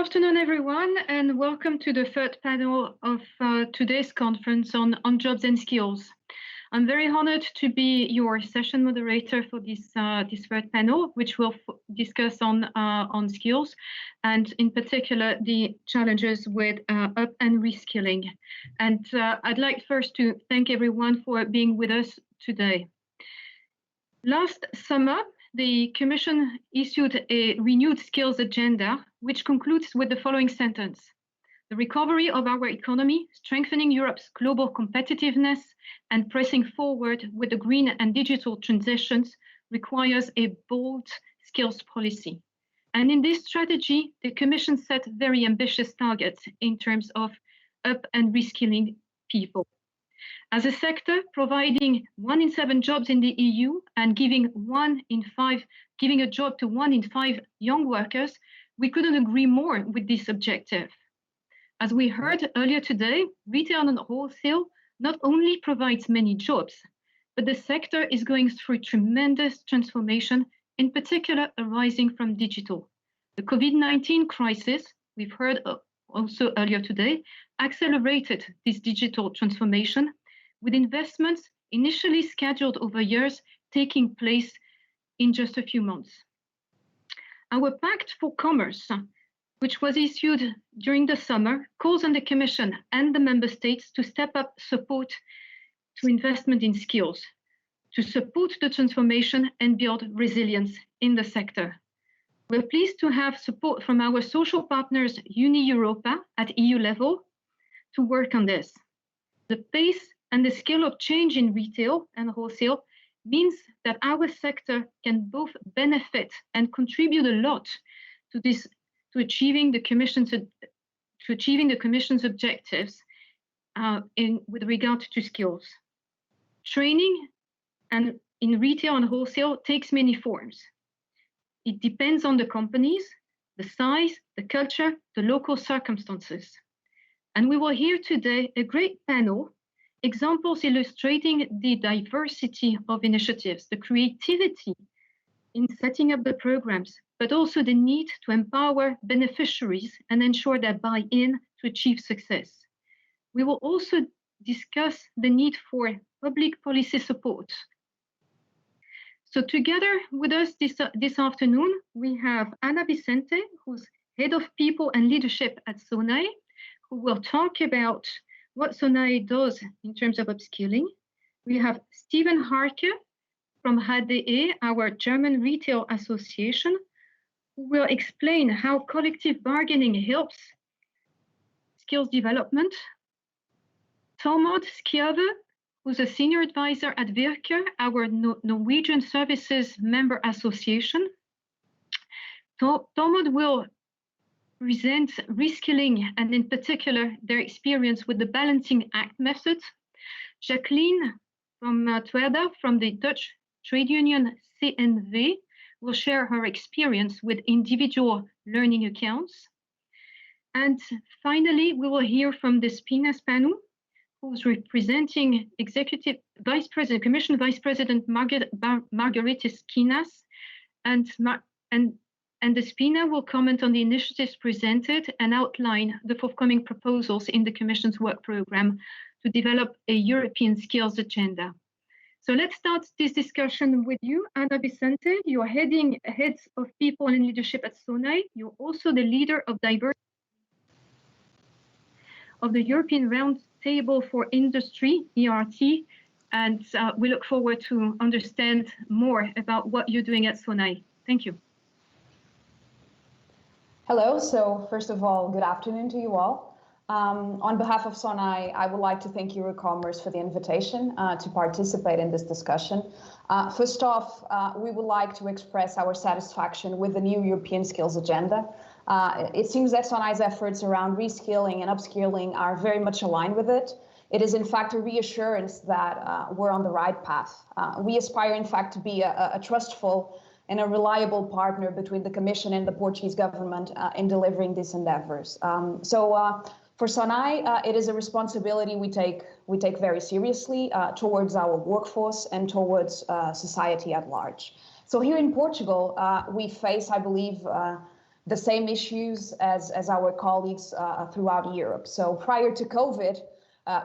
afternoon, everyone, and welcome to the third panel of today's conference on jobs and skills. I'm very honored to be your session moderator for this third panel, which will discuss on skills, and in particular the challenges with up and reskilling. And I'd like first to thank everyone for being with us today. Last summer, the Commission issued a renewed skills agenda, which concludes with the following sentence: the recovery of our economy, strengthening Europe's global competitiveness, and pressing forward with the green and digital transitions requires a bold skills policy. And in this strategy, the Commission set very ambitious targets in terms of up and reskilling people. As a sector, providing 1 in 7 jobs in the EU and giving a job to 1 in 5 young workers, we couldn't agree more with this objective. As we heard earlier today, retail and wholesale not only provides many jobs, but the sector is going through tremendous transformation, in particular arising from digital. The COVID-19 crisis, we've heard also earlier today, accelerated this digital transformation, with investments initially scheduled over years taking place in just a few months. Our Pact for Commerce, which was issued during the summer, calls on the Commission and the Member States to step up support to investment in skills, to support the transformation and build resilience in the sector. We're pleased to have support from our social partners Uni-Europa at EU level to work on this. The pace and the scale of change in retail and wholesale means that our sector can both benefit and contribute a lot to achieving the Commission's objectives with regard to skills. Training and in retail and wholesale takes many forms. It depends on the companies, the size, the culture, the local circumstances. And we will hear today a great panel, examples illustrating the diversity of initiatives, the creativity in setting up the programs, but also the need to empower beneficiaries and ensure their buy-in to achieve success. We will also discuss the need for public policy support. So together with us this afternoon, we have Ana Vicente, who's Head of People and Leadership at SONAE, who will talk about what SONAE does in terms of upskilling. We have Stephen Haarke from HDE, our German Retail Association, who will explain how collective bargaining helps skills development. Tormod Skjerve, who's a senior advisor at VIRKE, our Norwegian Services Member Association. Tormod will present reskilling and in particular their experience with the balancing act method. Jacqueline from Twerda from the Dutch trade union CNV will share her experience with individual learning accounts. And finally, we will hear from Despina Spanou, who's representing Executive Vice President, Commission Vice President Margarítis Schinás, and Despina will comment on the initiatives presented and outline the forthcoming proposals in the Commission's work program to develop a European skills agenda. So let's start this discussion with you, Ana Vicente. You're heads of people and leadership at SONAE. You're also the leader of diversity of the European Roundtable for Industry, ERT, and we look forward to understand more about what you're doing at SONAE. Thank you. Hello, so first of all, good afternoon to you all. On behalf of SONAE, I would like to thank EuroCommerce for the invitation to participate in this discussion. First off, we would like to express our satisfaction with the new European skills agenda. It seems that SONAE's efforts around reskilling and upskilling are very much aligned with it. It is in fact a reassurance that we're on the right path. We aspire in fact to be a trustful and a reliable partner between the Commission and the Portuguese government in delivering these endeavors. For SONAE, it is a responsibility we take very seriously towards our workforce and towards society at large. So here in Portugal, we face, I believe, the same issues as our colleagues throughout Europe. So prior to COVID,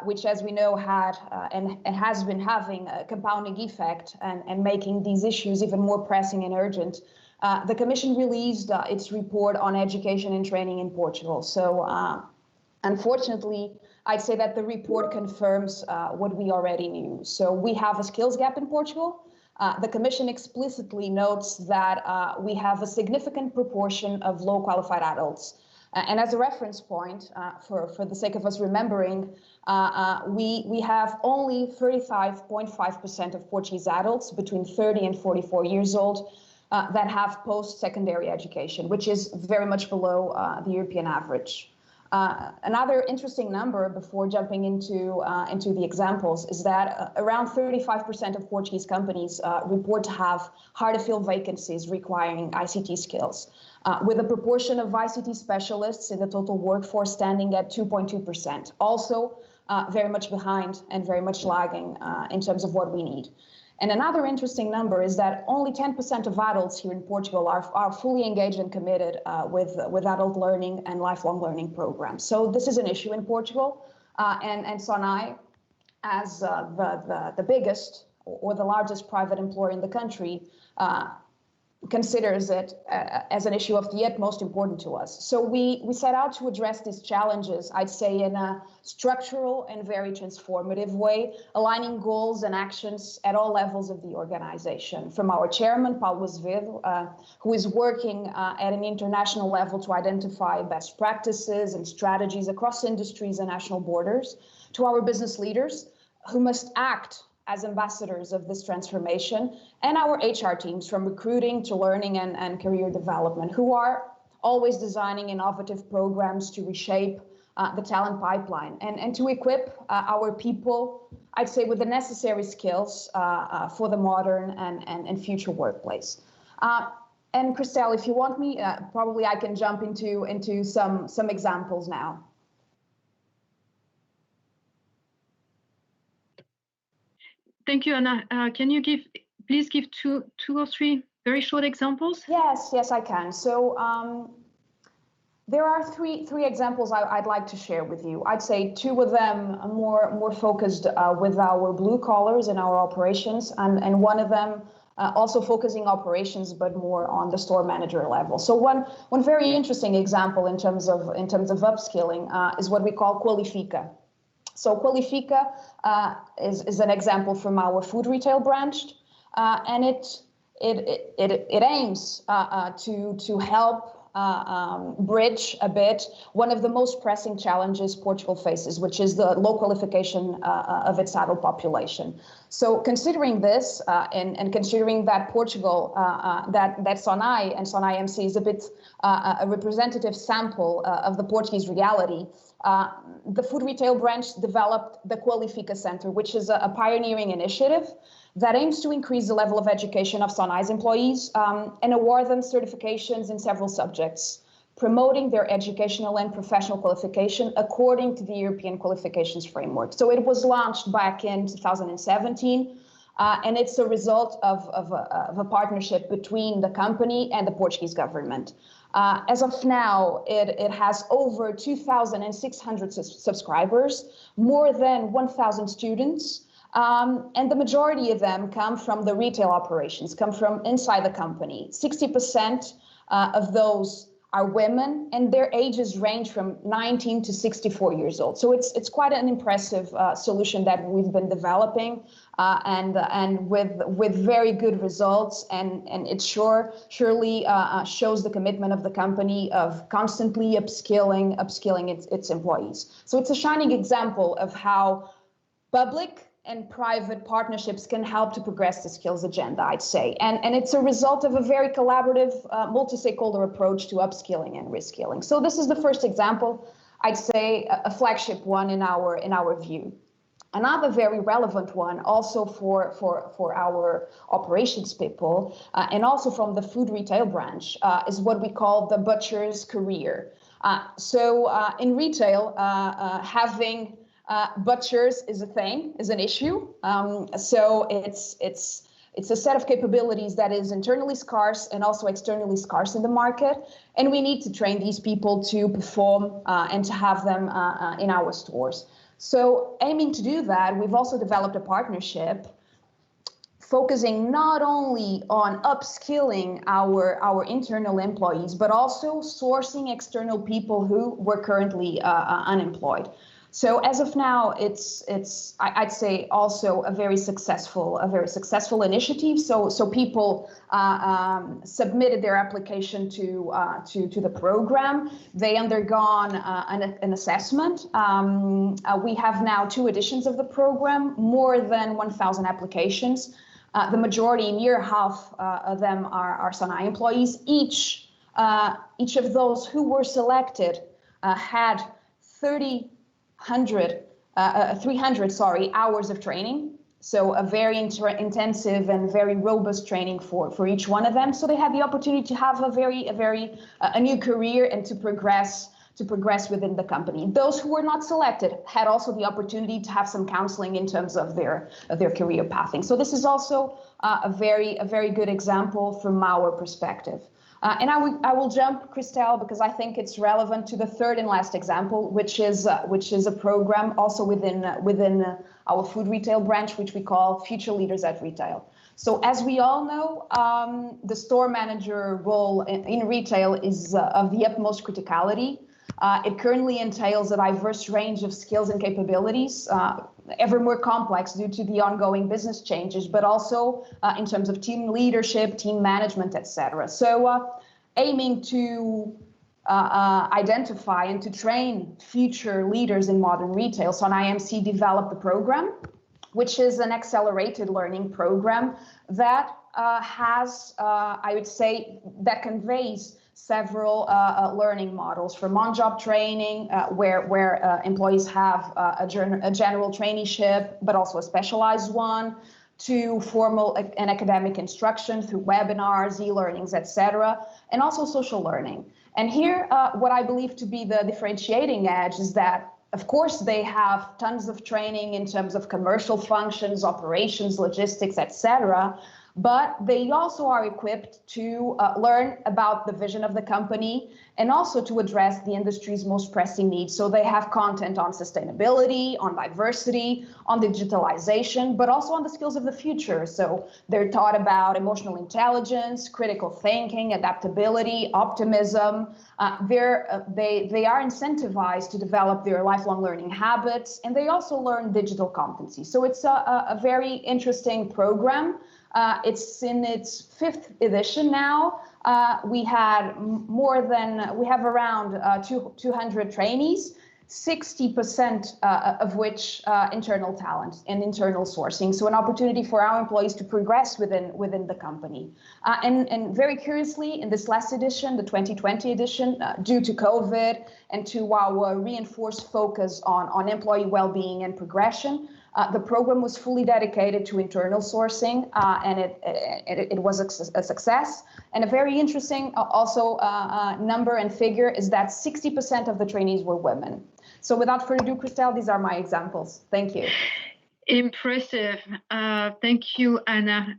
which, as we know, had and has been having a compounding effect and making these issues even more pressing and urgent, the Commission released its report on education and training in Portugal. So unfortunately, I'd say that the report confirms what we already knew. So we have a skills gap in Portugal. The Commission explicitly notes that we have a significant proportion of low qualified adults. And as a reference point, for the sake of us remembering, we have only 35.5% of Portuguese adults between 30 and 44 years old that have post-secondary education, which is very much below the European average. Another interesting number before jumping into the examples is that around 35% of Portuguese companies report to have hard-to-fill vacancies requiring ICT skills, with a proportion of ICT specialists in the total workforce standing at 2.2%, also very much behind and very much lagging in terms of what we need. And another interesting number is that only 10% of adults here in Portugal are fully engaged and committed with adult learning and lifelong learning programs. So this is an issue in Portugal, and SONAE, as the biggest or the largest private employer in the country, considers it as an issue of the utmost importance to us. So we set out to address these challenges, I'd say, in a structural and very transformative way, aligning goals and actions at all levels of the organization. From our chairman, Paulo Azevedo, who is working at an international level to identify best practices and strategies across industries and national borders, to our business leaders, who must act as ambassadors of this transformation, and our HR teams, from recruiting to learning and career development, who are always designing innovative programs to reshape the talent pipeline and to equip our people, I'd say, with the necessary skills for the modern and future workplace. And Christel, if you want me, probably I can jump into some examples now. Thank you, Anna. Can you please give two or three very short examples? Yes, I can. So there are three examples I'd like to share with you. I'd say two of them are more focused with our blue collars in our operations, and one of them also focusing operations, but more on the store manager level. So one very interesting example in terms of upskilling is what we call Qualifica. So Qualifica is an example from our food retail branch, and it aims to help bridge a bit one of the most pressing challenges Portugal faces, which is the low qualification of its adult population. So considering this and considering that Portugal, that SONAE and SONAE MC is a bit a representative sample of the Portuguese reality, the food retail branch developed the Qualifica Center, which is a pioneering initiative that aims to increase the level of education of SONAE's employees and award them certifications in several subjects, promoting their educational and professional qualification according to the European qualifications framework. So it was launched back in 2017, and it's a result of a partnership between the company and the Portuguese government. As of now, it has over 2,600 subscribers, more than 1,000 students, and the majority of them come from the retail operations, come from inside the company. 60% of those are women, and their ages range from 19 to 64 years old. So it's quite an impressive solution that we've been developing, and with very good results, and it surely shows the commitment of the company of constantly upskilling its employees. So it's a shining example of how public and private partnerships can help to progress the skills agenda, I'd say. And it's a result of a very collaborative, multi-stakeholder approach to upskilling and reskilling. So this is the first example, I'd say a flagship one in our view. Another very relevant one, also for our operations people, and also from the food retail branch, is what we call the butcher's career. So in retail, having butchers is an issue. So it's It's a set of capabilities that is internally scarce and also externally scarce in the market. And we need to train these people to perform and to have them in our stores. So aiming to do that, we've also developed a partnership focusing not only on upskilling our internal employees, but also sourcing external people who were currently unemployed. So as of now, it's I'd say also a very successful initiative. So people submitted their application to the program. They undergone an assessment. We have now 2 editions of the program, more than 1,000 applications. The majority, near half of them, are SONAE employees. Each of those who were selected had 300 hours of training. So a very intensive and very robust training for each one of them. So they had the opportunity to have a new career and to progress within the company. Those who were not selected had also the opportunity to have some counseling in terms of their career pathing. So this is also a very good example from our perspective. And I will jump, Christel, because I think it's relevant to the third and last example, which is a program also within our food retail branch, which we call Future Leaders at Retail. So as we all know, the store manager role in retail is of the utmost criticality. It currently entails a diverse range of skills and capabilities, ever more complex due to the ongoing business changes, but also in terms of team leadership, team management, etc. So aiming to identify and to train future leaders in modern retail, SONAE IMC developed the program, which is an accelerated learning program that has, I would say, that conveys several learning models, from on-job training, where employees have a general traineeship, but also a specialized one, to formal and academic instruction through webinars, e-learnings, etc., and also social learning. And here, what I believe to be the differentiating edge is that, of course, they have tons of training in terms of commercial functions, operations, logistics, etc., but they also are equipped to learn about the vision of the company and also to address the industry's most pressing needs. So they have content on sustainability, on diversity, on digitalization, but also on the skills of the future. So they're taught about emotional intelligence, critical thinking, adaptability, optimism. They are incentivized to develop their lifelong learning habits, and they also learn digital competency. So it's a very interesting program. It's in its 5th edition now. We have around 200 trainees, 60% of which internal talent and internal sourcing. So an opportunity for our employees to progress within the company. And very curiously, in this last edition, the 2020 edition, due to COVID and to our reinforced focus on employee well-being and progression, the program was fully dedicated to internal sourcing, and it was a success. And a very interesting also number and figure is that 60% of the trainees were women. So without further ado, Christel, these are my examples. Thank you. Impressive. Thank you, Anna.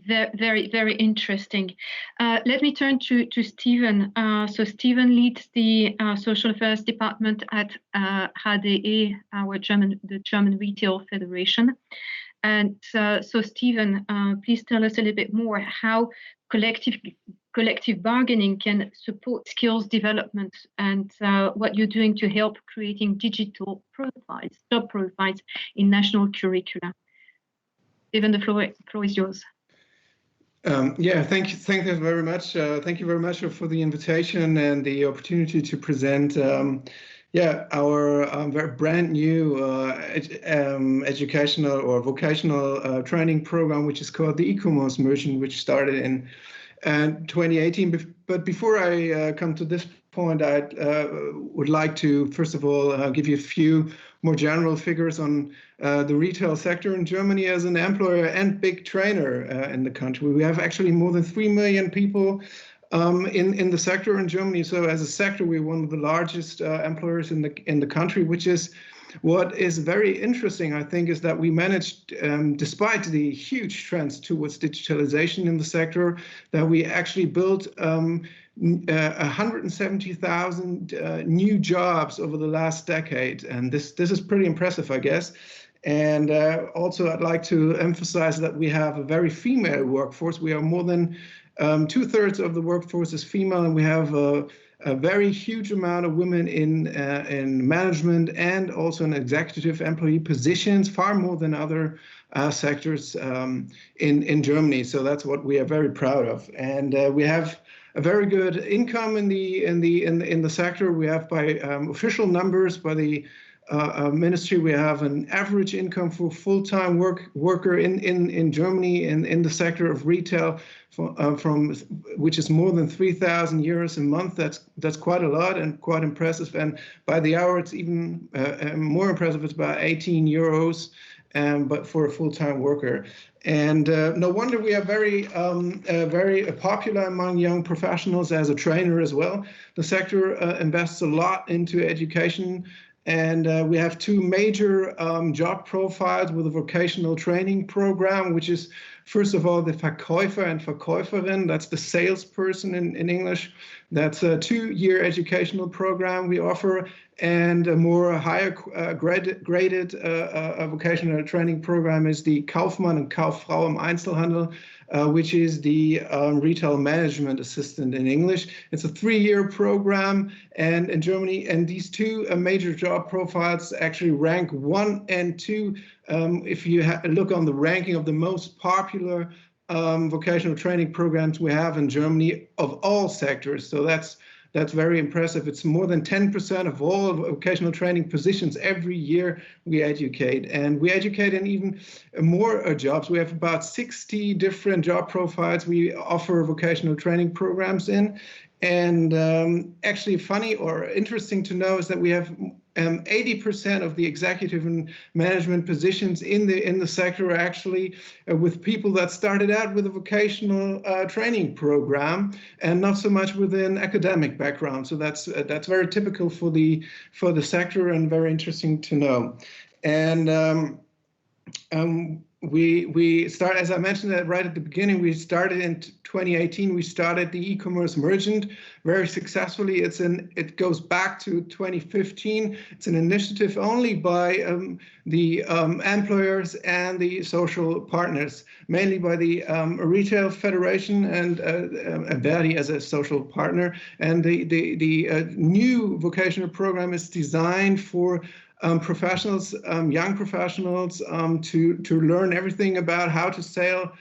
Very interesting. Let me turn to Stephen. So Stephen leads the Social Affairs Department at HDE, the German Retail Federation. And so Stephen, please tell us a little bit more how collective bargaining can support skills development, and what you're doing to help creating digital profiles, job profiles in national curricula. Stephen, the floor is yours. Yeah, thank you very much. Thank you very much for the invitation and the opportunity to present our very brand new educational or vocational training program, which is called the e-commerce merchant, which started in 2018. But before I come to this point, I would like to, first of all, give you a few more general figures on the retail sector in Germany as an employer and big trainer in the country. We have actually more than 3 million people in the sector in Germany. So as a sector, we're one of the largest employers in the country, which is what is very interesting, I think, is that we managed, despite the huge trends towards digitalization in the sector, that we actually built 170,000 new jobs over the last decade. And this is pretty impressive, I guess. And also, I'd like to emphasize that we have a very female workforce. We are more than 2/3 of the workforce is female, and we have a very huge amount of women in management and also in executive employee positions, far more than other sectors in Germany. So that's what we are very proud of. And we have a very good income in the sector. We have, by official numbers by the ministry, we have an average income for full-time worker in Germany in the sector of retail from which is more than 3,000 euros a month. That's quite a lot and quite impressive. And by the hour, it's even more impressive. It's about 18 euros, but for a full-time worker. And no wonder we are very popular among young professionals as a trainer as well. The sector invests a lot into education. And we have two major job profiles with a vocational training program, which is, first of all, the Verkäufer and Verkäuferin. That's the salesperson in English. That's a 2-year educational program we offer, and a more higher graded vocational training program is the Kaufmann and Kauffrau im Einzelhandel, which is the retail management assistant in English. It's a 3-year program, and in Germany, and these two major job profiles actually rank 1 and 2. If you look on the ranking of the most popular vocational training programs we have in Germany of all sectors. So that's very impressive. It's more than 10% of all vocational training positions every year we educate. And we educate in even more jobs. We have about 60 different job profiles we offer vocational training programs in. And actually funny or interesting to know is that we have 80% of the executive and management positions in the sector are actually with people that started out with a vocational training program and not so much with an academic background. So that's very typical for the sector and very interesting to know. And we start, as I mentioned that right at the beginning, we started in 2018. We started the e-commerce merchant very successfully. It goes back to 2015. It's an initiative only by the employers and the social partners, mainly by the Retail Federation and VIRKE as a social partner. And the new vocational program is designed for professionals, young professionals, to learn everything about how to sell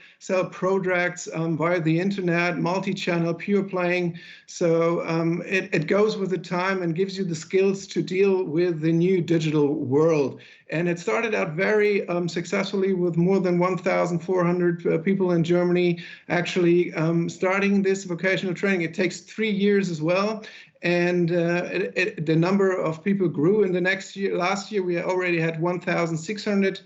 products via the internet, multi-channel, pure playing. So it goes with the time and gives you the skills to deal with the new digital world. And it started out very successfully with more than 1,400 people in Germany actually starting this vocational training. It takes 3 years as well. And the number of people grew in the next year. Last year, we already had 1,600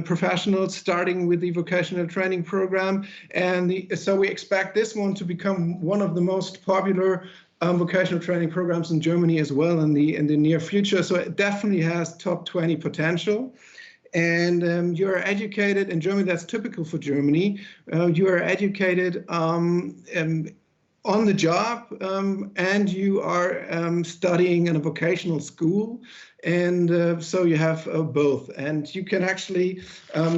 professionals starting with the vocational training program. And so we expect this one to become one of the most popular vocational training programs in Germany as well in the near future. So it definitely has top 20 potential. And you are educated in Germany. That's typical for Germany. You are educated on the job, and you are studying in a vocational school, and so you have both. And you can actually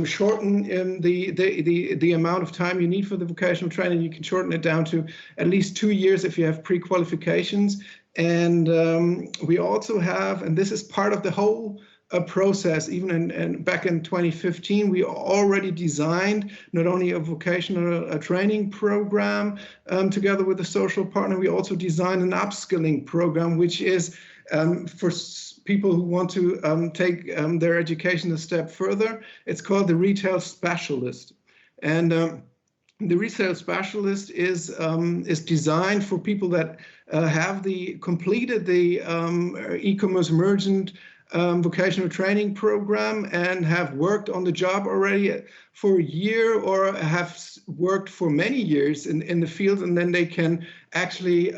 shorten the amount of time you need for the vocational training. You can shorten it down to at least 2 years if you have pre-qualifications. And we also have, and this is part of the whole process, even back in 2015, we already designed not only a vocational training program together with a social partner, we also designed an upskilling program, which is for people who want to take their education a step further. It's called the Retail Specialist. And the Retail Specialist is designed for people that have completed the e-commerce merchant vocational training program and have worked on the job already for a year or have worked for many years in the field, and then they can actually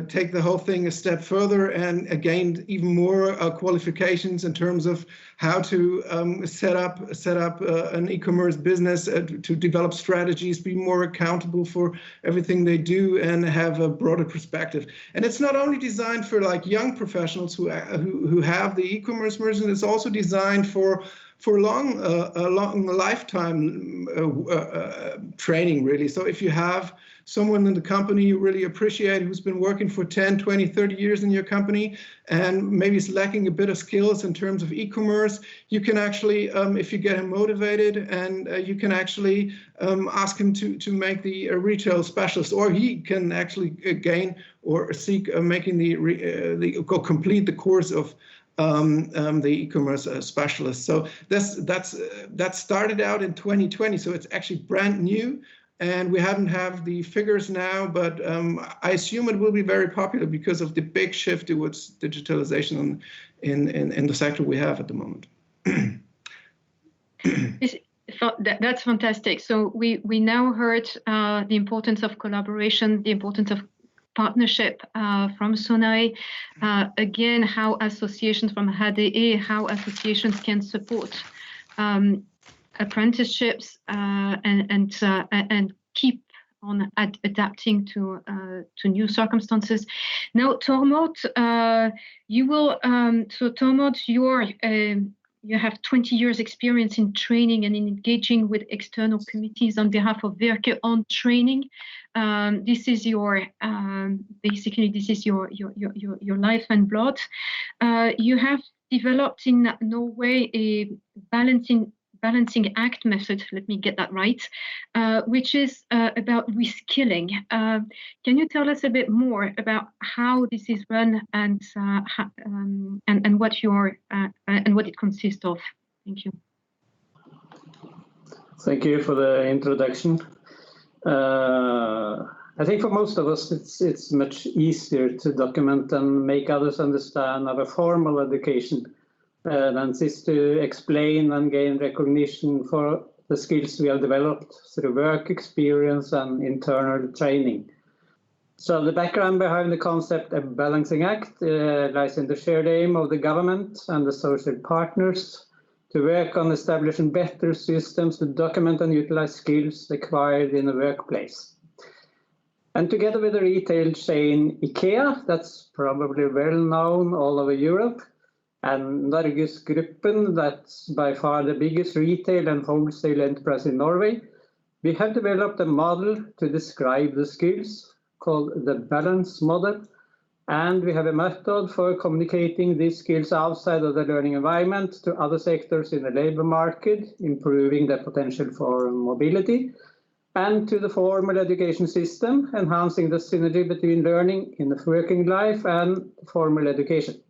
take the whole thing a step further and gain even more qualifications in terms of how to set up an e-commerce business, to develop strategies, be more accountable for everything they do, and have a broader perspective. And it's not only designed for like young professionals who have the e-commerce merchant. It's also designed for a long lifetime training, really. So if you have someone in the company you really appreciate who's been working for 10, 20, 30 years in your company and maybe is lacking a bit of skills in terms of e-commerce, you can actually, if you get him motivated, and you can actually ask him to make the retail specialist, or he can actually gain or seek making complete the course of the e-commerce specialist. So that started out in 2020, so it's actually brand new. And we haven't have the figures now, but I assume it will be very popular because of the big shift towards digitalization in the sector we have at the moment. That's fantastic. So we now heard the importance of collaboration, the importance of partnership from SONAE. Again, how associations from HDE, how associations can support apprenticeships and keep on adapting to new circumstances. Now, Tormod, you will. So, Tormod, you have 20 years experience in training and in engaging with external committees on behalf of VIRKE on training. This is your basically this is your life and blood. You have developed in Norway a balancing act method, let me get that right, which is about reskilling. Can you tell us a bit more about how this is run and what it consists of? Thank you. Thank you for the introduction. I think for most of us, it's much easier to document and make others understand our formal education than is to explain and gain recognition for the skills we have developed through work experience and internal training. So the background behind the concept of balancing act lies in the shared aim of the government and the social partners to work on establishing better systems to document and utilize skills acquired in the workplace. And together with the retail chain IKEA, that's probably well known all over Europe, and Norgesgruppen, that's by far the biggest retail and wholesale enterprise in Norway, we have developed a model to describe the skills called the balance model. And we have a method for communicating these skills outside of the learning environment to other sectors in the labor market, improving the potential for mobility, and to the formal education system, enhancing the synergy between learning in the working life and formal education.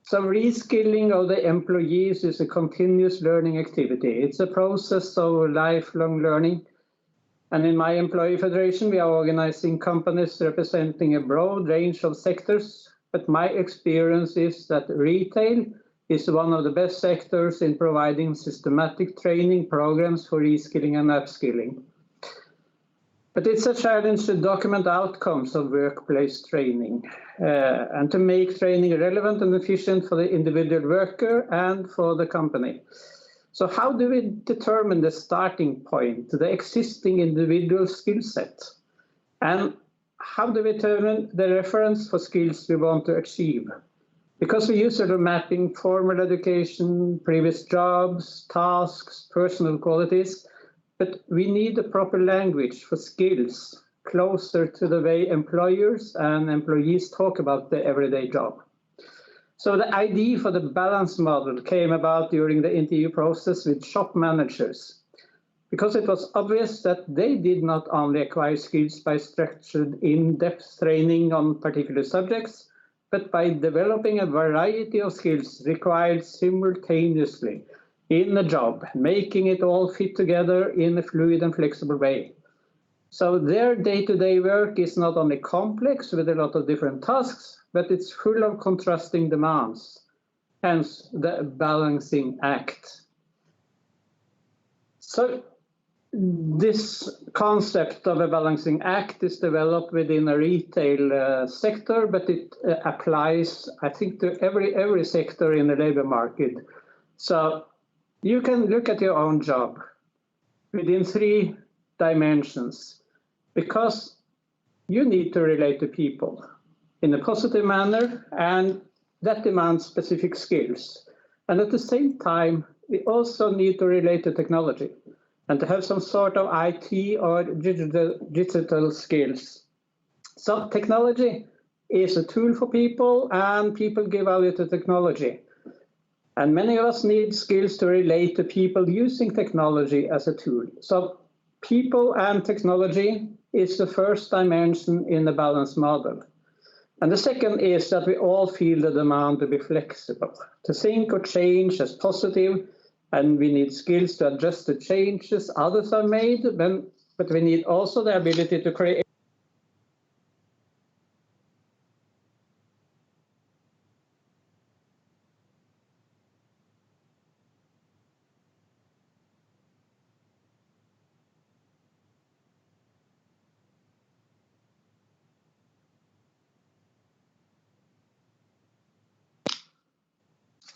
So reskilling of the employees is a continuous learning activity. It's a process of lifelong learning. And in my employee federation, we are organizing companies representing a broad range of sectors. But my experience is that retail is one of the best sectors in providing systematic training programs for reskilling and upskilling. But it's a challenge to document outcomes of workplace training and to make training relevant and efficient for the individual worker and for the company. So how do we determine the starting point, the existing individual skill set? And how do we determine the reference for skills we want to achieve? Because we use sort of mapping formal education, previous jobs, tasks, personal qualities, but we need a proper language for skills closer to the way employers and employees talk about the everyday job. So the idea for the balance model came about during the interview process with shop managers, because it was obvious that they did not only acquire skills by structured in-depth training on particular subjects, but by developing a variety of skills required simultaneously in the job, making it all fit together in a fluid and flexible way. So their day-to-day work is not only complex with a lot of different tasks, but it's full of contrasting demands, hence the balancing act. So this concept of a balancing act is developed within a retail sector, but it applies, I think, to every sector in the labor market. So you can look at your own job within 3 dimensions, because you need to relate to people in a positive manner, and that demands specific skills. And at the same time, we also need to relate to technology and to have some sort of IT or digital skills. So technology is a tool for people, and people give value to technology. And many of us need skills to relate to people using technology as a tool. So people and technology is the first dimension in the balance model. And the second is that we all feel the demand to be flexible, to think or change as positive, and we need skills to adjust to changes others have made, but we need also the ability to create.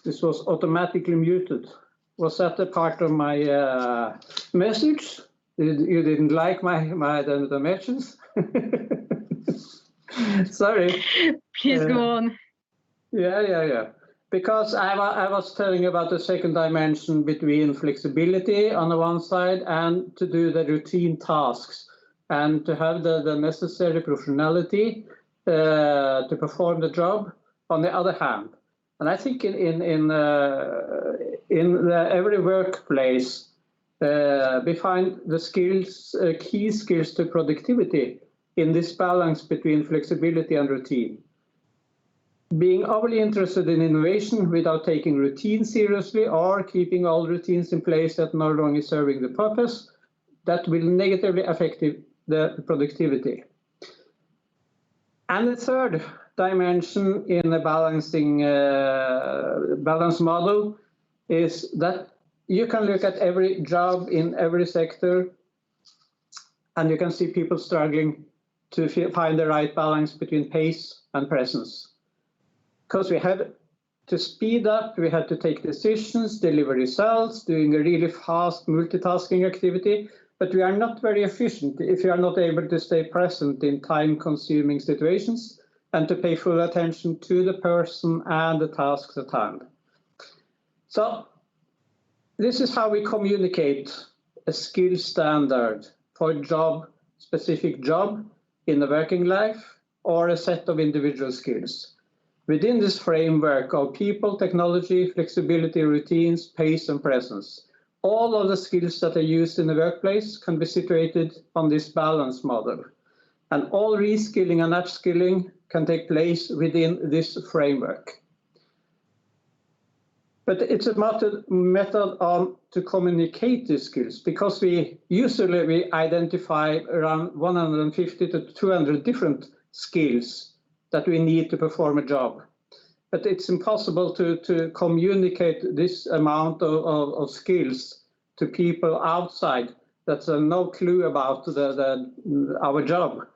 This was automatically muted. Was that a part of my message? You didn't like the mentions? Sorry. Please go on. Yeah. Because I was telling about the second dimension between flexibility on the one side and to do the routine tasks and to have the necessary professionality to perform the job on the other hand. And I think in every workplace, we find the skills, key skills to productivity in this balance between flexibility and routine. Being overly interested in innovation without taking routine seriously or keeping all routines in place that no longer serving the purpose, that will negatively affect the productivity. And the third dimension in the balance model is that you can look at every job in every sector and you can see people struggling to find the right balance between pace and presence. Because we have to speed up, we have to take decisions, deliver results, doing a really fast multitasking activity, but we are not very efficient if we are not able to stay present in time-consuming situations and to pay full attention to the person and the tasks at hand. So this is how we communicate a skill standard for a specific job in the working life or a set of individual skills. Within this framework of people, technology, flexibility, routines, pace, and presence, all of the skills that are used in the workplace can be situated on this balance model. And all reskilling and upskilling can take place within this framework. But it's a method to communicate these skills, because we usually identify around 150 to 200 different skills that we need to perform a job. But it's impossible to communicate this amount of skills to people outside that have no clue about our job.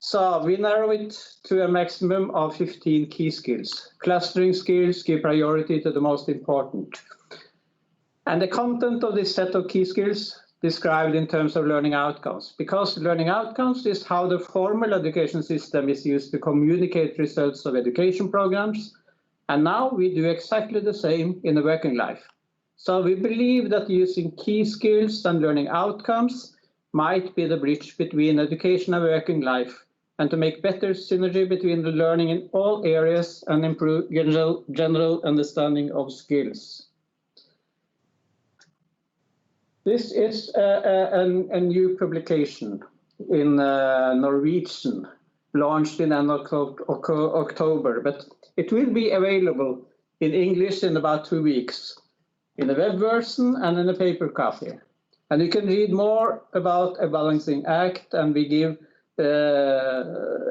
So we narrow it to a maximum of 15 key skills. Clustering skills give priority to the most important. And the content of this set of key skills described in terms of learning outcomes, because learning outcomes is how the formal education system is used to communicate results of education programs. And now we do exactly the same in the working life. So we believe that using key skills and learning outcomes might be the bridge between education and working life, and to make better synergy between the learning in all areas and improve general understanding of skills. This is a new publication in Norwegian, launched in end of October, but it will be available in English in about 2 weeks, in the web version and in a paper copy. And you can read more about a balancing act, and we give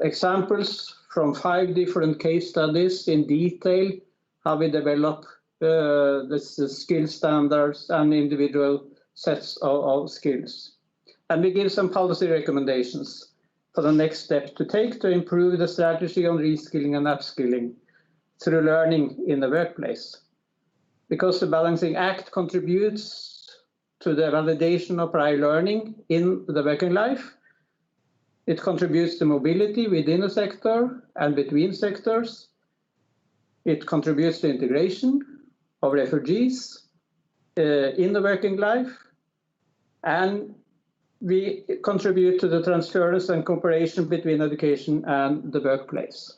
examples from 5 different case studies in detail, how we develop the skill standards and individual sets of skills. And we give some policy recommendations for the next step to take to improve the strategy on reskilling and upskilling through learning in the workplace. Because the Balancing Act contributes to the validation of prior learning in the working life. It contributes to mobility within a sector and between sectors. It contributes to integration of refugees in the working life. And we contribute to the transference and cooperation between education and the workplace.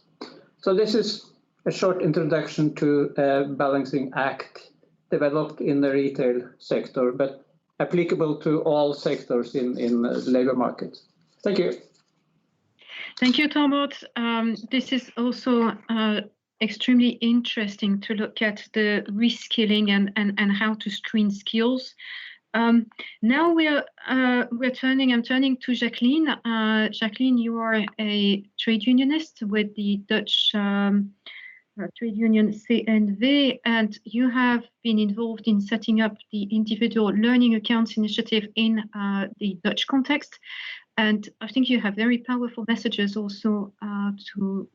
So this is a short introduction to Balancing Act developed in the retail sector, but applicable to all sectors in the labor market. Thank you. Thank you, Tormod. This is also extremely interesting to look at the reskilling and how to screen skills. Now I'm turning to Jacqueline. Jacqueline, you are a trade unionist with the Dutch trade union CNV, and you have been involved in setting up the individual learning accounts initiative in the Dutch context. And I think you have very powerful messages also to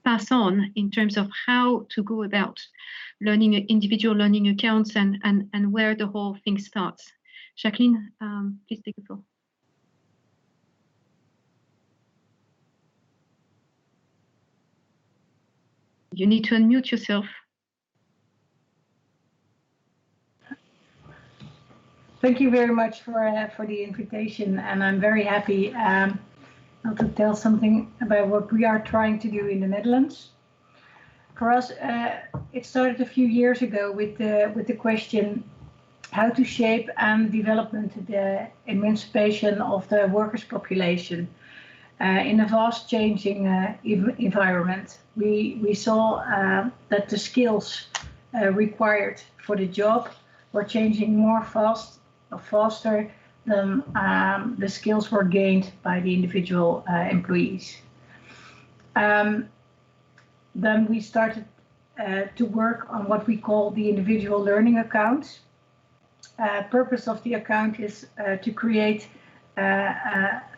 pass on in terms of how to go about learning individual learning accounts and where the whole thing starts. Jacqueline, please take the floor. You need to unmute yourself. Thank you very much for the invitation, and I'm very happy to tell something about what we are trying to do in the Netherlands. For us, it started a few years ago with the question how to shape and development the emancipation of the workers' population in a fast changing environment. We saw that the skills required for the job were changing faster than the skills were gained by the individual employees. Then we started to work on what we call the individual learning account. Purpose of the account is to create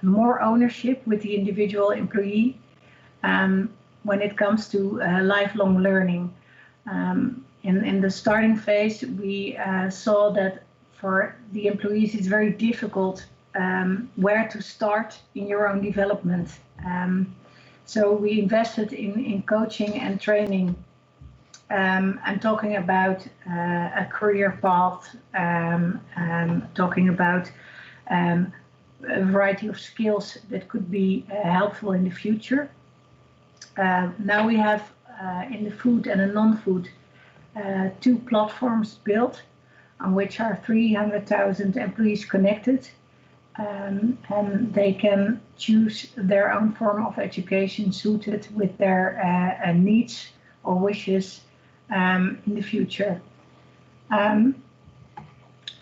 more ownership with the individual employee when it comes to lifelong learning. In the starting phase, we saw that for the employees it's very difficult where to start in your own development. So we invested in coaching and training and talking about a career path, talking about a variety of skills that could be helpful in the future. Now we have in the food and the non-food 2 platforms built on which are 300,000 employees connected, and they can choose their own form of education suited with their needs or wishes in the future.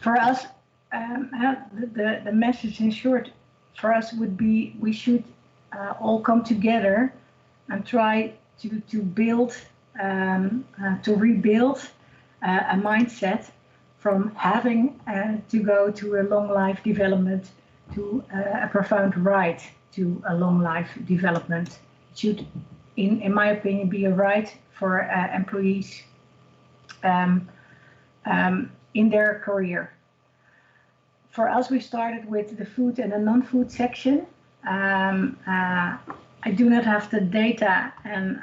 For us, the message in short for us would be we should all come together and try to build, to rebuild a mindset from having to go to a long life development to a profound right to a long life development. It should, in my opinion, be a right for employees in their career. For us, we started with the food and the non-food section. I do not have the data and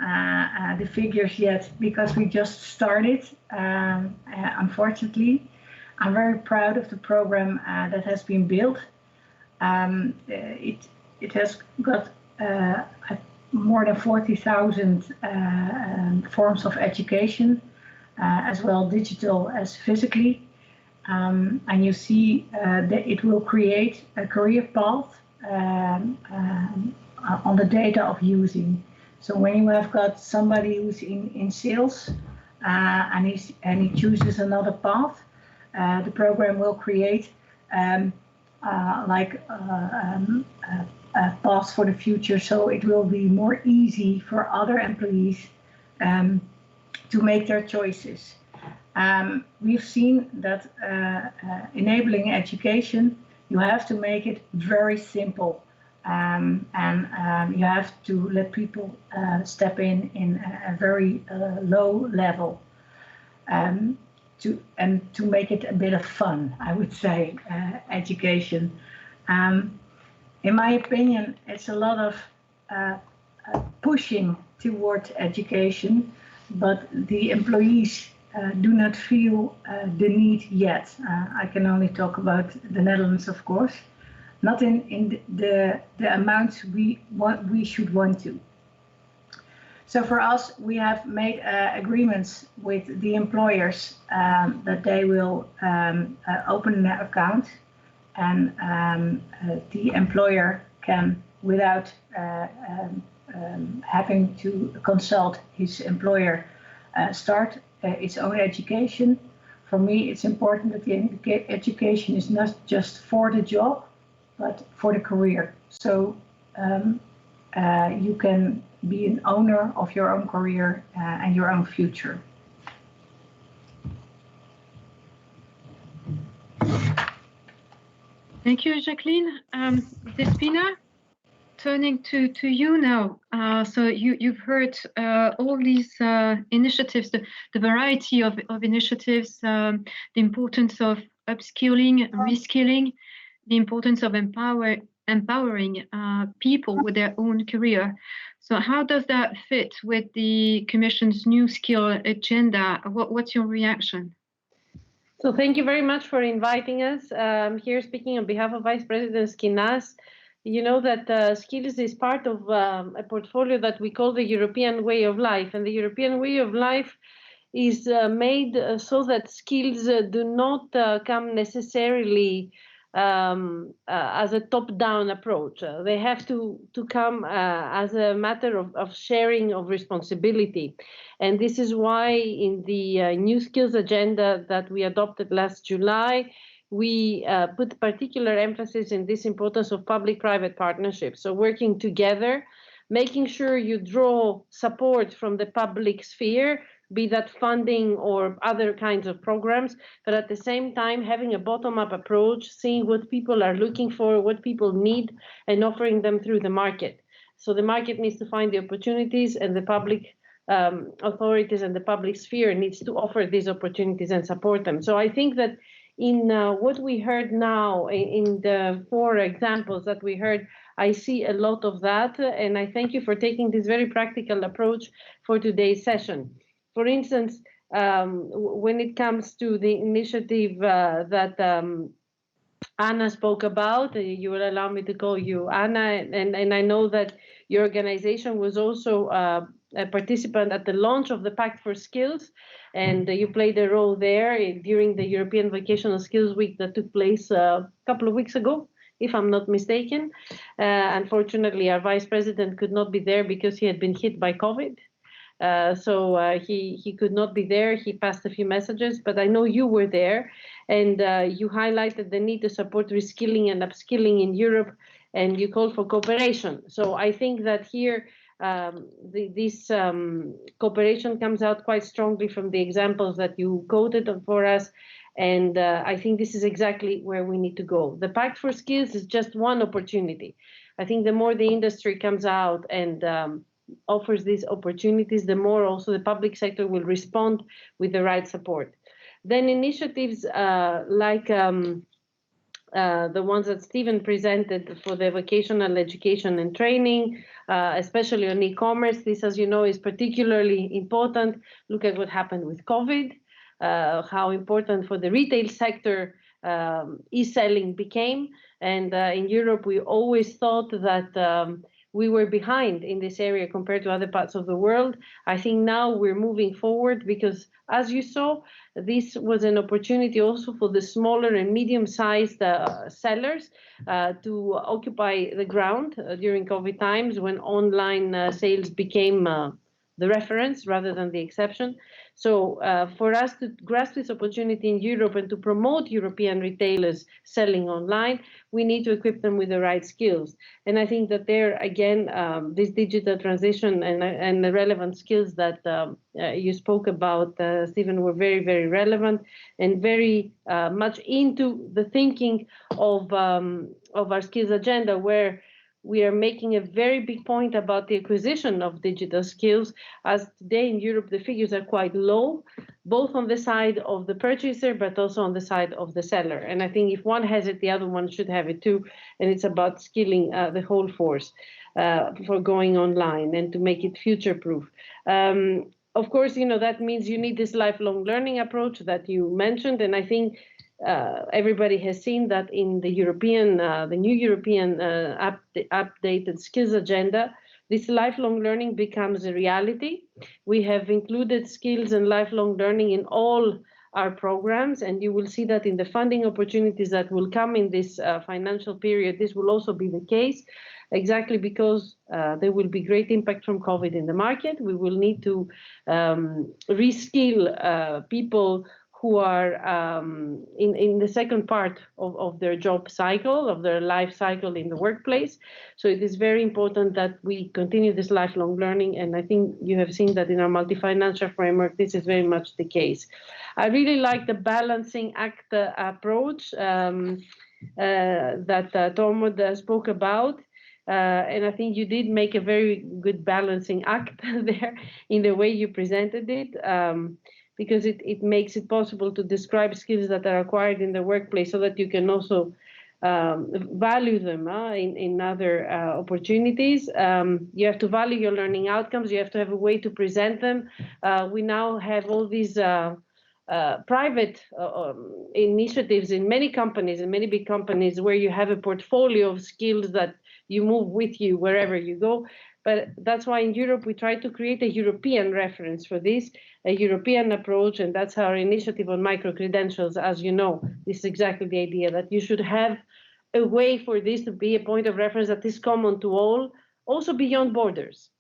the figures yet because we just started, unfortunately. I'm very proud of the program that has been built. It has got more than 40,000 forms of education, as well digital as physically. And you see that it will create a career path on the data of using. So when you have got somebody who's in sales and he chooses another path, the program will create a path for the future, so it will be more easy for other employees to make their choices. We've seen that enabling education you have to make it very simple, and you have to let people step in a very low level, to make it a bit of fun, I would say, education. In my opinion, it's a lot of pushing towards education, but the employees do not feel the need yet. I can only talk about the Netherlands, of course, not in the amounts we should want to. So for us, we have made agreements with the employers that they will open an account, and the employer can, without having to consult his employer, start its own education. For me, it's important that the education is not just for the job, but for the career. So you can be an owner of your own career and your own future. Thank you, Jacqueline. Despina, turning to you now. So you've heard all these initiatives, the variety of initiatives, the importance of upskilling, reskilling, the importance of empowering people with their own career. So how does that fit with the Commission's new skill agenda? What's your reaction? So thank you very much for inviting us. Here speaking on behalf of Vice President Schinás. You know that skills is part of a portfolio that we call the European way of life. And the European way of life is made so that skills do not come necessarily as a top-down approach. They have to come as a matter of sharing of responsibility. And this is why in the new skills agenda that we adopted last July, we put particular emphasis in this importance of public-private partnerships. So working together, making sure you draw support from the public sphere, be that funding or other kinds of programs, but at the same time having a bottom-up approach, seeing what people are looking for, what people need, and offering them through the market. So the market needs to find the opportunities, and the public authorities and the public sphere needs to offer these opportunities and support them. So I think that in what we heard now, in the 4 examples that we heard, I see a lot of that, and I thank you for taking this very practical approach for today's session. For instance, when it comes to the initiative that Anna spoke about, you will allow me to call you Anna, and I know that your organization was also a participant at the launch of the Pact for Skills, and you played a role there during the European Vocational Skills Week that took place a couple of weeks ago, if I'm not mistaken. Unfortunately, our Vice President could not be there because he had been hit by COVID. So he could not be there. He passed a few messages, but I know you were there, and you highlighted the need to support reskilling and upskilling in Europe, and you called for cooperation. So I think that here this cooperation comes out quite strongly from the examples that you quoted for us, and I think this is exactly where we need to go. The Pact for Skills is just one opportunity. I think the more the industry comes out and offers these opportunities, the more also the public sector will respond with the right support. Then initiatives like the ones that Stephen presented for the vocational education and training, especially on e-commerce. This, as you know, is particularly important. Look at what happened with COVID, how important for the retail sector e-selling became. And in Europe, we always thought that we were behind in this area compared to other parts of the world. I think now we're moving forward because, as you saw, this was an opportunity also for the smaller and medium-sized sellers to occupy the ground during COVID times when online sales became the reference rather than the exception. So for us to grasp this opportunity in Europe and to promote European retailers selling online, we need to equip them with the right skills. And I think that there, again, this digital transition and the relevant skills that you spoke about, Stephen, were very, very relevant and very much into the thinking of our skills agenda, where we are making a very big point about the acquisition of digital skills, as today in Europe the figures are quite low, both on the side of the purchaser but also on the side of the seller. And I think if one has it, the other one should have it too, and it's about skilling the whole force for going online and to make it future-proof. Of course, that means you need this lifelong learning approach that you mentioned, and I think everybody has seen that in the new European updated skills agenda, this lifelong learning becomes a reality. We have included skills and lifelong learning in all our programs, and you will see that in the funding opportunities that will come in this financial period, this will also be the case, exactly because there will be great impact from COVID in the market. We will need to reskill people who are in the second part of their job cycle, of their life cycle in the workplace. So it is very important that we continue this lifelong learning, and I think you have seen that in our multi-financial framework, this is very much the case. I really like the balancing act approach that Tormod spoke about. And I think you did make a very good balancing act there in the way you presented it. Because it makes it possible to describe skills that are acquired in the workplace so that you can also value them in other opportunities. You have to value your learning outcomes. You have to have a way to present them. We now have all these private initiatives in many companies, in many big companies, where you have a portfolio of skills that you move with you wherever you go. But that's why in Europe we try to create a European reference for this, a European approach, and that's our initiative on micro-credentials. As you know, this is exactly the idea, that you should have a way for this to be a point of reference that is common to all, also beyond borders.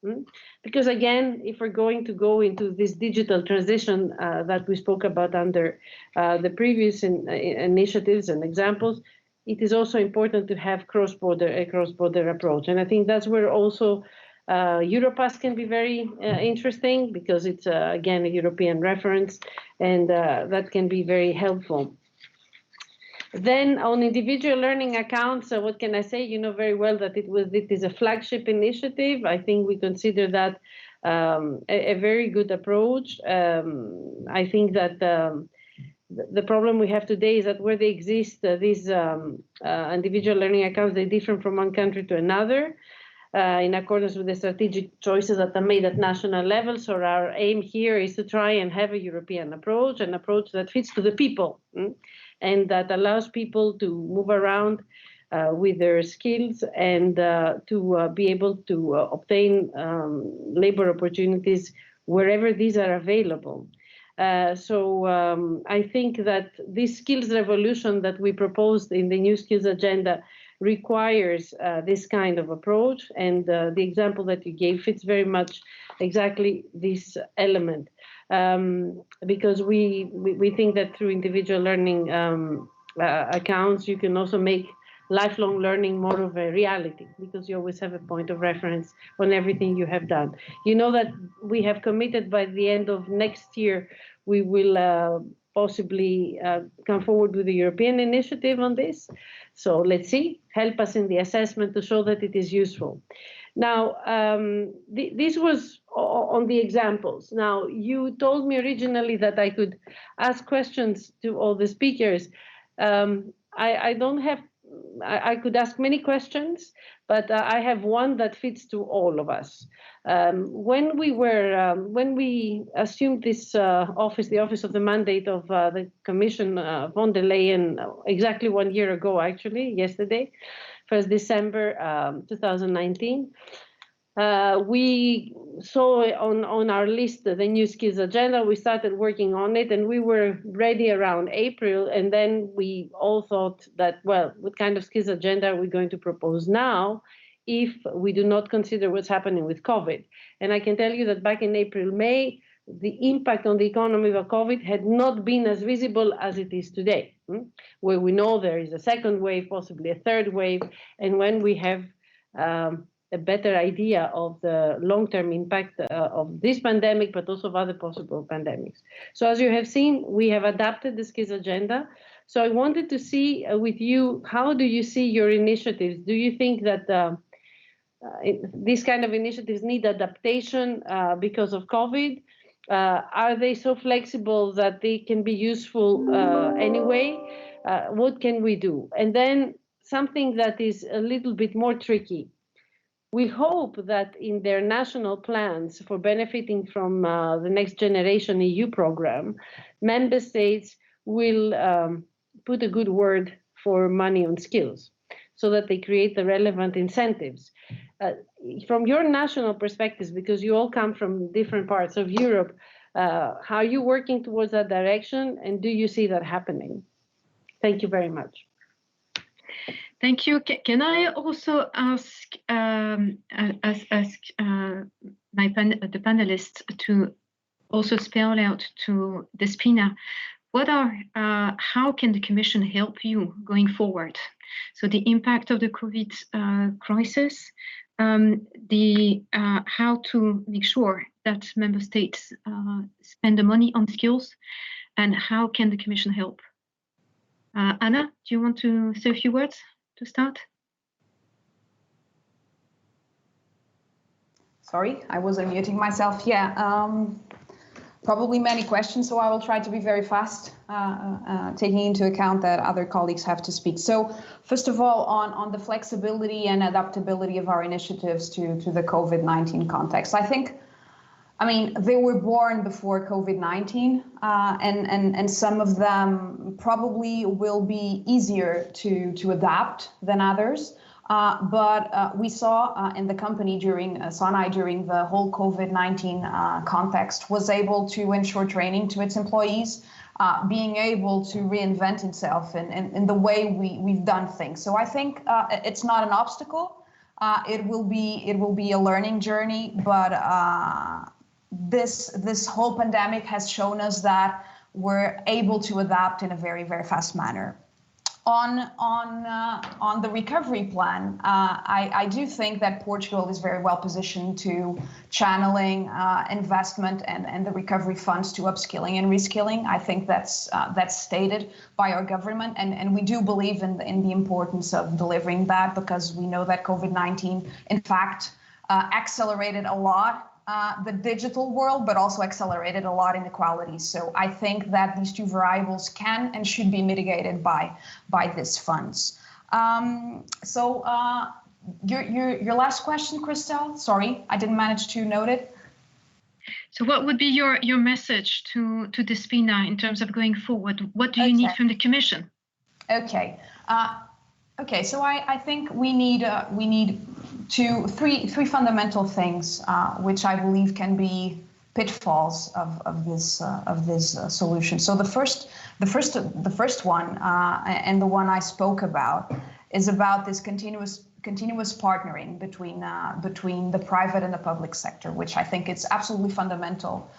Because again, if we're going to go into this digital transition that we spoke about under the previous initiatives and examples, it is also important to have a cross-border approach. And I think that's where also Europass can be very interesting, because it's again a European reference, and that can be very helpful. Then on individual learning accounts, what can I say? You know very well that it is a flagship initiative. I think we consider that a very good approach. I think that the problem we have today is that where they exist, these individual learning accounts, they differ from one country to another. In accordance with the strategic choices that are made at national level. So our aim here is to try and have a European approach, an approach that fits to the people and that allows people to move around with their skills and to be able to obtain labor opportunities wherever these are available. So I think that this skills revolution that we proposed in the new skills agenda requires this kind of approach, and the example that you gave fits very much exactly this element, because we think that through individual learning accounts you can also make lifelong learning more of a reality, because you always have a point of reference on everything you have done. You know that we have committed by the end of next year we will possibly come forward with a European initiative on this. So let's see, help us in the assessment to show that it is useful. Now, this was on the examples. Now, you told me originally that I could ask questions to all the speakers. I don't have, I could ask many questions, but I have one that fits to all of us. When we assumed this office, the office of the mandate of the Commission von der Leyen, exactly 1 year ago, actually, yesterday, 1st December 2019, we saw on our list the new skills agenda. We started working on it, and we were ready around April. And then we all thought that, well, what kind of skills agenda are we going to propose now if we do not consider what's happening with COVID? And I can tell you that back in April, May, the impact on the economy of COVID had not been as visible as it is today, where we know there is a second wave, possibly a third wave, and when we have a better idea of the long-term impact of this pandemic, but also of other possible pandemics. So as you have seen, we have adapted the skills agenda. So I wanted to see with you, how do you see your initiatives? Do you think that these kind of initiatives need adaptation because of COVID? Are they so flexible that they can be useful anyway? What can we do? And then something that is a little bit more tricky. We hope that in their national plans for benefiting from the Next Generation EU program, member states will put a good word for money on skills so that they create the relevant incentives. From your national perspectives, because you all come from different parts of Europe, how are you working towards that direction, and do you see that happening? Thank you very much. Thank you. Can I also ask the panelists to also spell out to Despina, how can the Commission help you going forward? So the impact of the COVID crisis, how to make sure that member states spend the money on skills, and how can the Commission help? Anna, do you want to say a few words to start? Sorry, I was unmuting myself. Yeah, probably many questions, so I will try to be very fast, taking into account that other colleagues have to speak. So first of all, on the flexibility and adaptability of our initiatives to the COVID-19 context, I mean, they were born before COVID-19, and some of them probably will be easier to adapt than others. But we saw in the company during SONAE, during the whole COVID-19 context, was able to ensure training to its employees, being able to reinvent itself in the way we've done things. So I think it's not an obstacle. It will be a learning journey, but this whole pandemic has shown us that we're able to adapt in a very, very fast manner. On the recovery plan, I do think that Portugal is very well positioned to channeling investment and the recovery funds to upskilling and reskilling. I think that's stated by our government, and we do believe in the importance of delivering that, because we know that COVID-19, in fact, accelerated a lot the digital world, but also accelerated a lot inequalities. So I think that these two variables can and should be mitigated by these funds. Your last question, Christel? Sorry, I didn't manage to note it. So what would be your message to Despina in terms of going forward? What do you need from the Commission? Okay. So I think we need three fundamental things, which I believe can be pitfalls of this solution. So the first one, and the one I spoke about, is about this continuous partnering between the private and the public sector, which I think is absolutely fundamental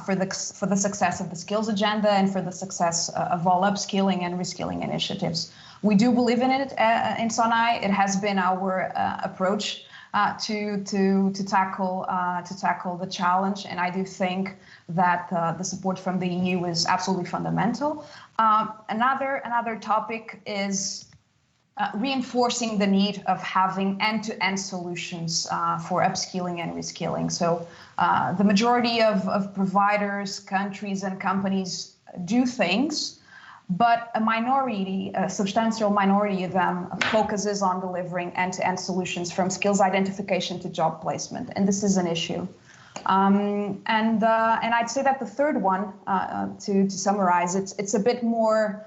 for the success of the skills agenda and for the success of all upskilling and reskilling initiatives. We do believe in it in SONAE. It has been our approach to tackle the challenge, and I do think that the support from the EU is absolutely fundamental. Another topic is reinforcing the need of having end-to-end solutions for upskilling and reskilling. So the majority of providers, countries, and companies do things, but a substantial minority of them focuses on delivering end-to-end solutions from skills identification to job placement, and this is an issue. And I'd say that the third one, to summarize, it's a bit more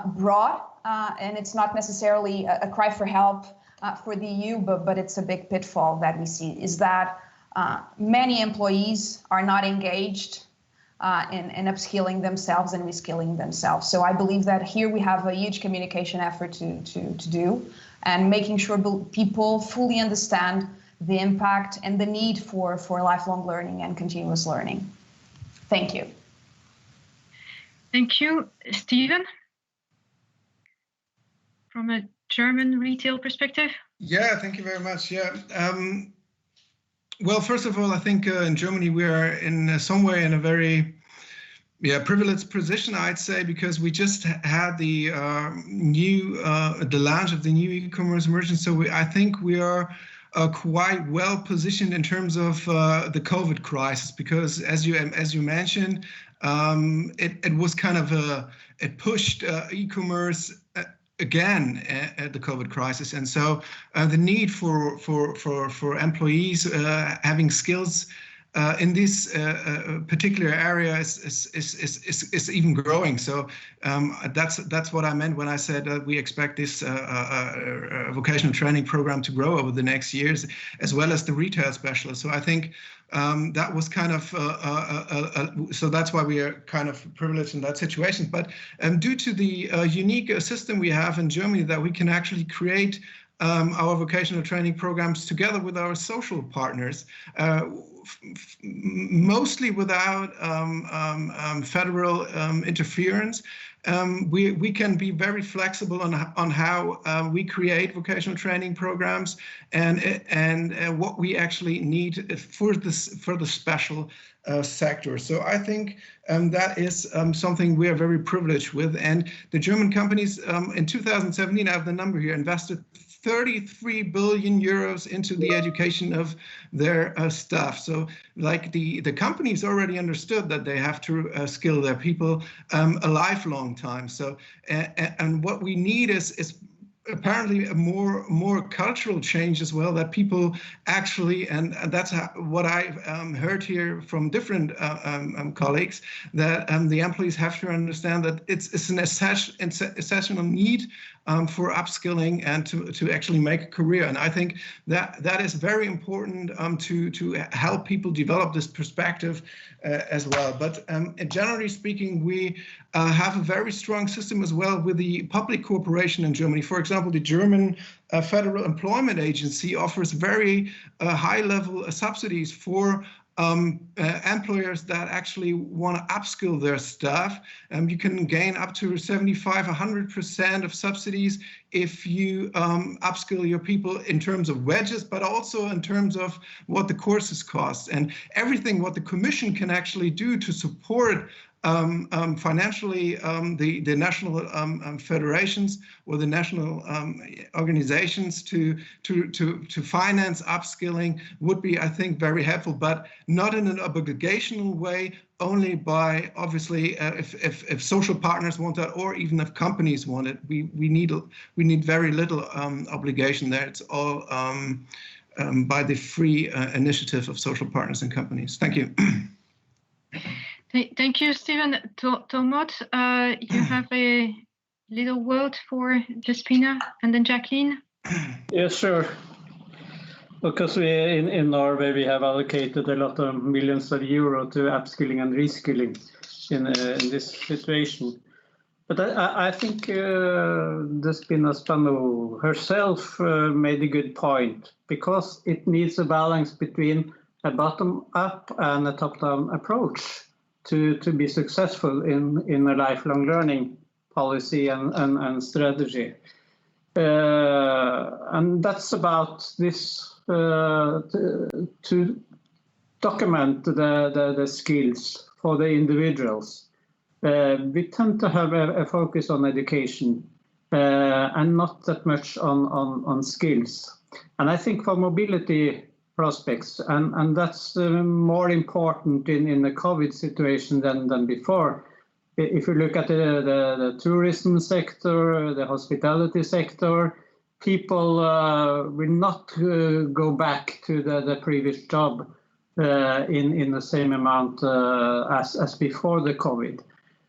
broad, and it's not necessarily a cry for help for the EU, but it's a big pitfall that we see, is that many employees are not engaged in upskilling themselves and reskilling themselves. So I believe that here we have a huge communication effort to do, and making sure people fully understand the impact and the need for lifelong learning and continuous learning. Thank you. Thank you. Steven, from a German retail perspective? Yeah, thank you very much. Yeah. Well, first of all, I think in Germany we are in some way in a very privileged position, I'd say, because we just had the the launch of the new e-commerce merchant. So I think we are quite well positioned in terms of the COVID crisis, because as you mentioned, it was kind of it pushed e-commerce again at the COVID crisis, and so the need for employees having skills in this particular area is even growing. So that's what I meant when I said we expect this vocational training program to grow over the next years, as well as the retail specialists. So I think that was kind of so that's why we are kind of privileged in that situation. But due to the unique system we have in Germany, that we can actually create our vocational training programs together with our social partners, mostly without federal interference. We can be very flexible on how we create vocational training programs and what we actually need for the special sector. So I think that is something we are very privileged with. And the German companies in 2017, I have the number here, invested 33 billion euros into the education of their staff. So like the companies already understood that they have to skill their people a lifelong time. So and what we need is apparently a more cultural change as well, that people actually, and that's what I've heard here from different colleagues, that the employees have to understand that it's an essential need for upskilling and to actually make a career. And I think that is very important to help people develop this perspective as well. But generally speaking, we have a very strong system as well with the public corporation in Germany. For example, the German Federal Employment Agency offers very high-level subsidies for employers that actually want to upskill their staff. You can gain up to 75–100% of subsidies if you upskill your people in terms of wages, but also in terms of what the courses cost, and everything what the Commission can actually do to support financially the national federations or the national organizations to finance upskilling would be, I think, very helpful, but not in an obligational way, only by obviously if social partners want that, or even if companies want it. We need very little obligation there. It's all by the free initiative of social partners and companies. Thank you. Thank you, Stephen. Tormod, you have a little word for Despina and then Jacqueline. Yeah, sure. Because we in Norway we have allocated a lot of millions of euros to upskilling and reskilling in this situation. But I think Despina Spanou herself made a good point, because it needs a balance between a bottom-up and a top-down approach to be successful in a lifelong learning policy and strategy. And that's about this, to document the skills for the individuals. We tend to have a focus on education and not that much on skills. And I think for mobility prospects, and that's more important in the COVID situation than before. If you look at the tourism sector, the hospitality sector, people will not go back to the previous job in the same amount as before the COVID.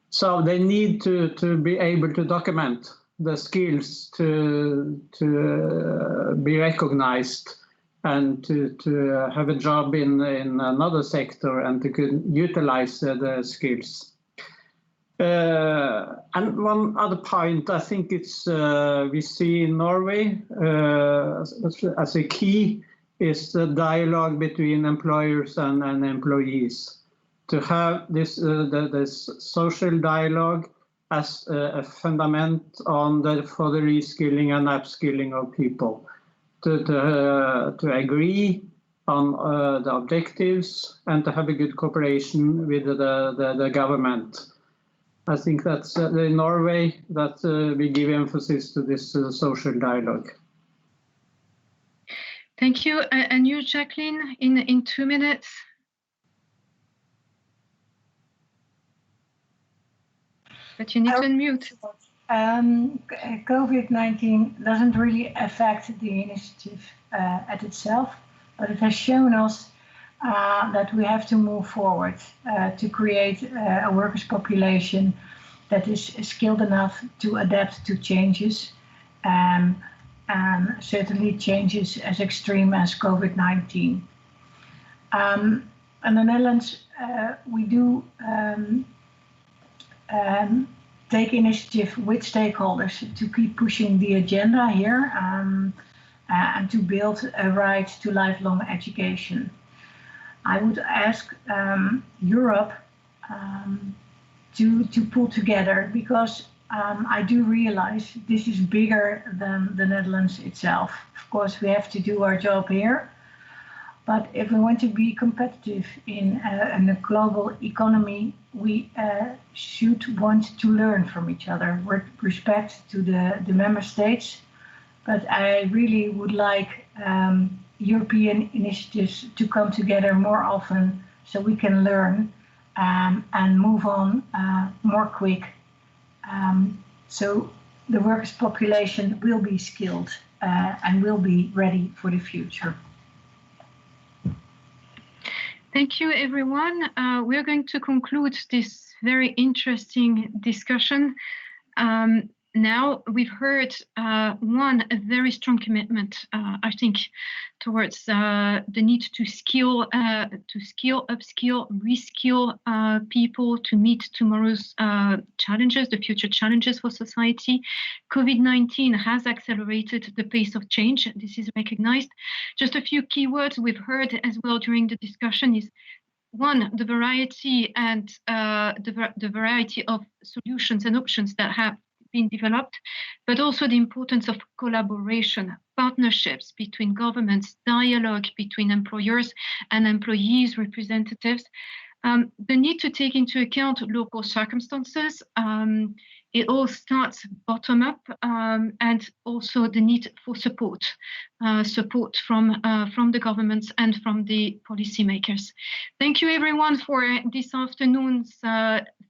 So they need to be able to document the skills to be recognized and to have a job in another sector and to utilize the skills. And one other point, I think it's we see in Norway as a key is the dialogue between employers and employees, to have this social dialogue as a fundament for the reskilling and upskilling of people, to agree on the objectives and to have a good cooperation with the government. I think that's in Norway that we give emphasis to this social dialogue. Thank you. And you, Jacqueline, in 2 minutes. But you need to unmute. COVID-19 doesn't really affect the initiative at itself, but it has shown us that we have to move forward to create a workers' population that is skilled enough to adapt to changes, and certainly changes as extreme as COVID-19. In the Netherlands, we do take initiative with stakeholders to keep pushing the agenda here and to build a right to lifelong education. I would ask Europe to pull together, because I do realize this is bigger than the Netherlands itself. Of course, we have to do our job here, but if we want to be competitive in a global economy, we should want to learn from each other with respect to the member states. But I really would like European initiatives to come together more often so we can learn and move on more quick. So the workers' population will be skilled and will be ready for the future. Thank you, everyone. We're going to conclude this very interesting discussion. Now we've heard a very strong commitment, I think, towards the need to skill, upskill, reskill people to meet tomorrow's challenges, the future challenges for society. COVID-19 has accelerated the pace of change. This is recognized. Just a few keywords we've heard as well during the discussion is one, the variety and the variety of solutions and options that have been developed, but also the importance of collaboration, partnerships between governments, dialogue between employers and employees, representatives, the need to take into account local circumstances. It all starts bottom up, and also the need for support from the governments and from the policymakers. Thank you, everyone, for this afternoon's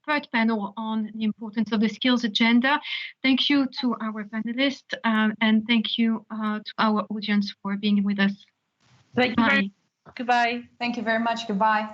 third panel on the importance of the skills agenda. Thank you to our panelists, and thank you to our audience for being with us. Thank you. Goodbye. Thank you very much. Goodbye.